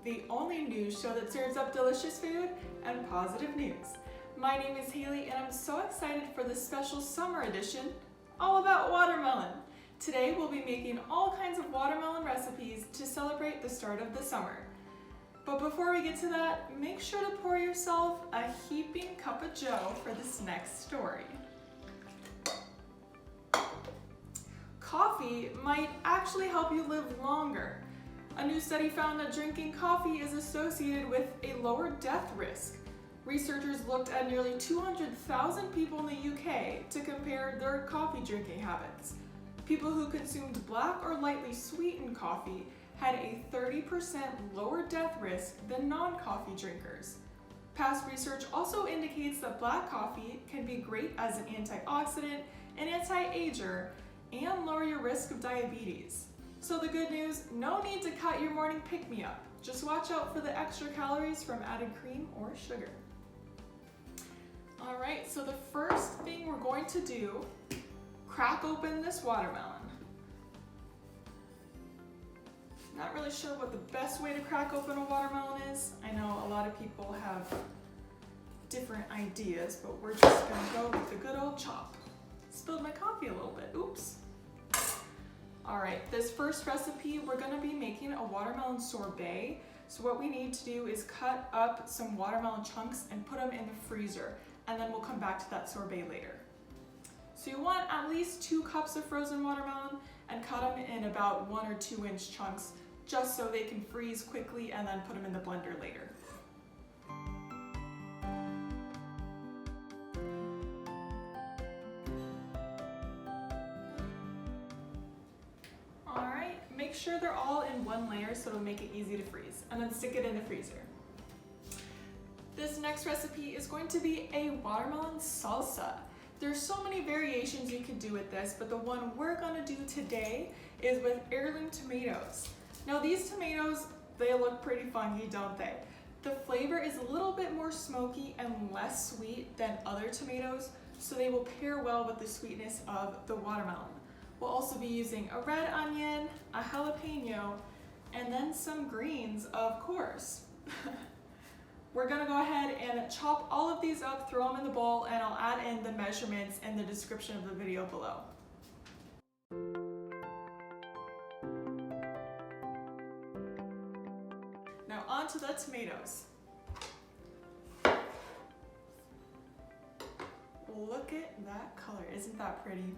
the only news show that serves up delicious food and positive news. My name is Haley and I'm so excited for this special summer edition all about watermelon. Today we'll be making all kinds of watermelon recipes to celebrate the start of the summer. But before we get to that, make sure to pour yourself a heaping cup of joe for this next story. Coffee might actually help you live longer. A new study found that drinking coffee is associated with a lower death risk. Researchers looked at nearly 200,000 people in the UK to compare their coffee drinking habits. People who consumed black or lightly sweetened coffee had a 30% lower death risk than non-coffee drinkers. Past research also indicates that black coffee can be great as an antioxidant, an anti-ager, and lower your risk of diabetes. So the good news, no need to cut your morning pick-me-up. Just watch out for the extra calories from added cream or sugar. All right, so the first thing we're going to do, crack open this watermelon. Not really sure what the best way to crack open a watermelon is. I know a lot of people have different ideas, but we're just gonna go with the good old chop. Spilled my coffee a little bit, oops. All right, this first recipe, we're gonna be making a watermelon sorbet. So what we need to do is cut up some watermelon chunks and put them in the freezer, and then we'll come back to that sorbet later. So you want at least 2 cups of frozen watermelon and cut them in about 1 or 2 inch chunks, just so they can freeze quickly and then put them in the blender later. Make sure they're all in one layer so it'll make it easy to freeze, and then stick it in the freezer. This next recipe is going to be a watermelon salsa. There's so many variations you can do with this, but the one we're gonna do today is with heirloom tomatoes. Now these tomatoes, they look pretty funky, don't they? The flavor is a little bit more smoky and less sweet than other tomatoes, so they will pair well with the sweetness of the watermelon. We'll also be using a red onion, a jalapeno, and then some greens, of course. We're gonna go ahead and chop all of these up, throw them in the bowl, and I'll add in the measurements in the description of the video below. Now onto the tomatoes. Look at that color, isn't that pretty?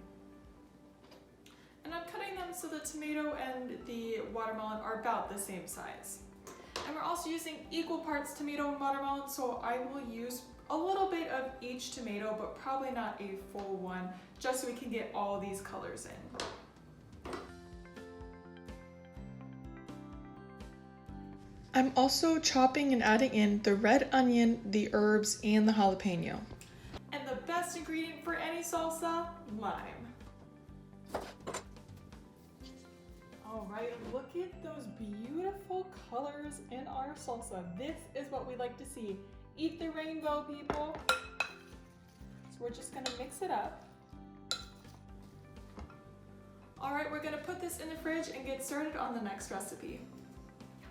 And I'm cutting them so the tomato and the watermelon are about the same size. And we're also using equal parts tomato and watermelon, so I will use a little bit of each tomato, but probably not a full one, just so we can get all these colors in. I'm also chopping and adding in the red onion, the herbs, and the jalapeno. And the best ingredient for any salsa, lime. All right, look at those beautiful colors in our salsa. This is what we like to see. Eat the rainbow, people. So we're just gonna mix it up. All right, we're gonna put this in the fridge and get started on the next recipe.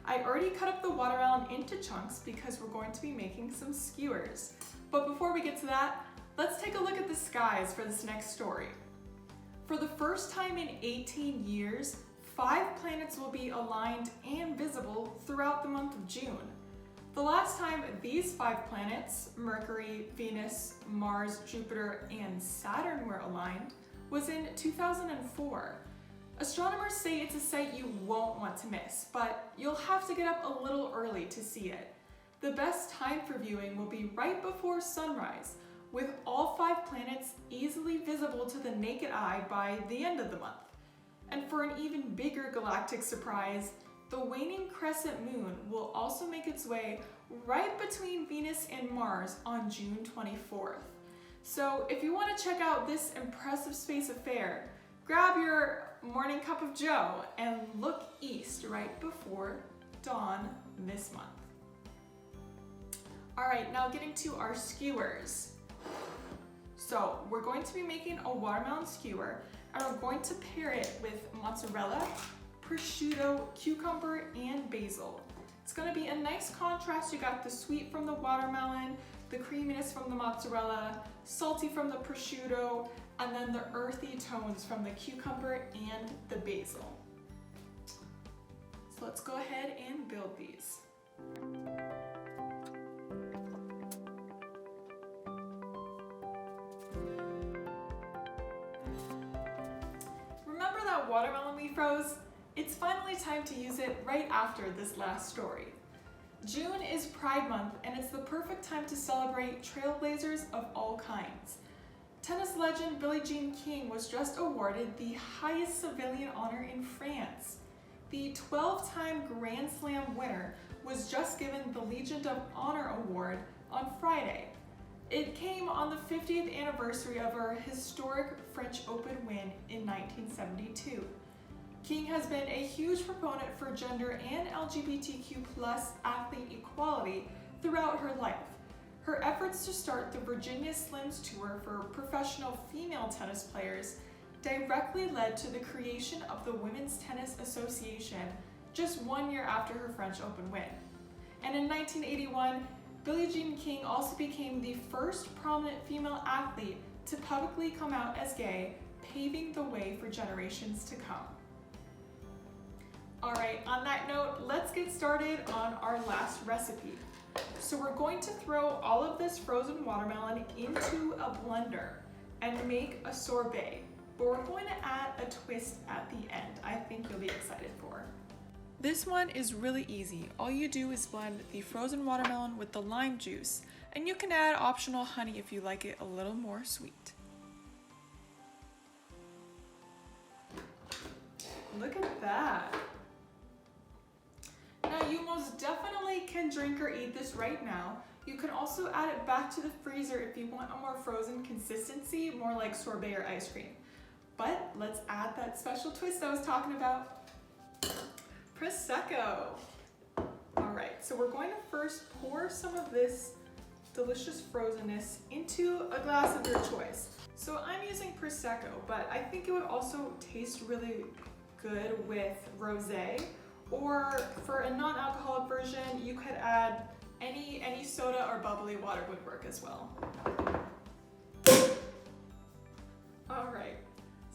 I already cut up the watermelon into chunks because we're going to be making some skewers. But before we get to that, let's take a look at the skies for this next story. For the first time in 18 years, 5 planets will be aligned and visible throughout the month of June. The last time these 5 planets, Mercury, Venus, Mars, Jupiter, and Saturn were aligned was in 2004. Astronomers say it's a sight you won't want to miss, but you'll have to get up a little early to see it. The best time for viewing will be right before sunrise, with all 5 planets easily visible to the naked eye by the end of the month. And for an even bigger galactic surprise, the waning crescent moon will also make its way right between Venus and Mars on June 24th. So if you want to check out this impressive space affair, grab your morning cup of joe and look east right before dawn this month. All right, now getting to our skewers. So we're going to be making a watermelon skewer, and we're going to pair it with mozzarella, prosciutto, cucumber, and basil. It's gonna be a nice contrast. You got the sweet from the watermelon, the creaminess from the mozzarella, salty from the prosciutto, and then the earthy tones from the cucumber and the basil. So let's go ahead and build these. Remember that watermelon we froze? It's finally time to use it right after this last story. June is Pride Month, and it's the perfect time to celebrate trailblazers of all kinds. Tennis legend Billie Jean King was just awarded the highest civilian honor in France. The 12-time Grand Slam winner was just given the Legion of Honor Award on Friday. It came on the 50th anniversary of her historic French Open win in 1972. King has been a huge proponent for gender and LGBTQ+ athlete equality throughout her life. Her efforts to start the Virginia Slims Tour for professional female tennis players directly led to the creation of the Women's Tennis Association just 1 year after her French Open win. And in 1981, Billie Jean King also became the first prominent female athlete to publicly come out as gay, paving the way for generations to come. All right, on that note, let's get started on our last recipe. So we're going to throw all of this frozen watermelon into a blender and make a sorbet, but we're going to add a twist at the end I think you'll be excited for. This one is really easy. All you do is blend the frozen watermelon with the lime juice, and you can add optional honey if you like it a little more sweet. Look at that. Now you most definitely can drink or eat this right now. You can also add it back to the freezer if you want a more frozen consistency, more like sorbet or ice cream. But let's add that special twist I was talking about. Prosecco. All right, so we're going to first pour some of this delicious frozenness into a glass of your choice. So I'm using Prosecco, but I think it would also taste really good with Rosé. Or for a non-alcoholic version, you could add any soda or bubbly water would work as well. All right,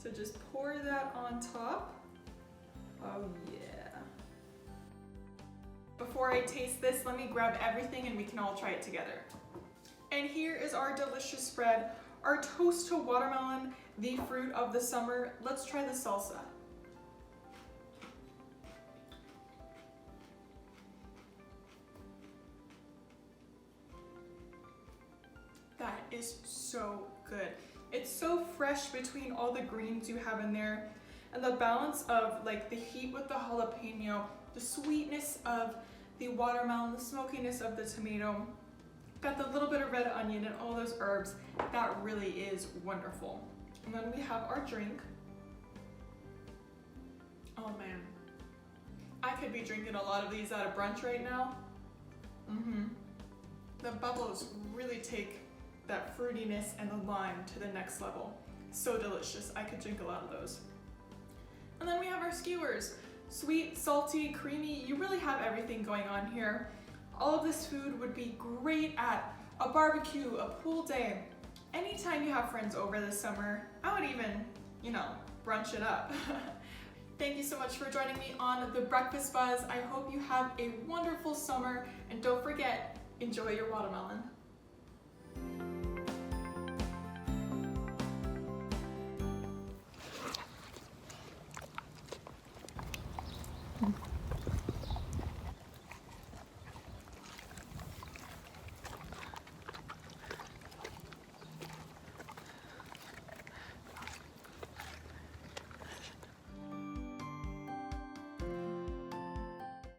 so just pour that on top. Oh yeah. Before I taste this, let me grab everything and we can all try it together. And here is our delicious spread, our toast to watermelon, the fruit of the summer. Let's try the salsa. That is so good. It's so fresh between all the greens you have in there, and the balance of like the heat with the jalapeno, the sweetness of the watermelon, the smokiness of the tomato, got the little bit of red onion and all those herbs. That really is wonderful. And then we have our drink. Oh man, I could be drinking a lot of these at a brunch right now. The bubbles really take that fruitiness and the lime to the next level. So delicious, I could drink a lot of those. And then we have our skewers. Sweet, salty, creamy, you really have everything going on here. All of this food would be great at a barbecue, a pool day. Anytime you have friends over this summer, I would even, brunch it up. Thank you so much for joining me on The Breakfast Buzz. I hope you have a wonderful summer, and don't forget, enjoy your watermelon. Mm.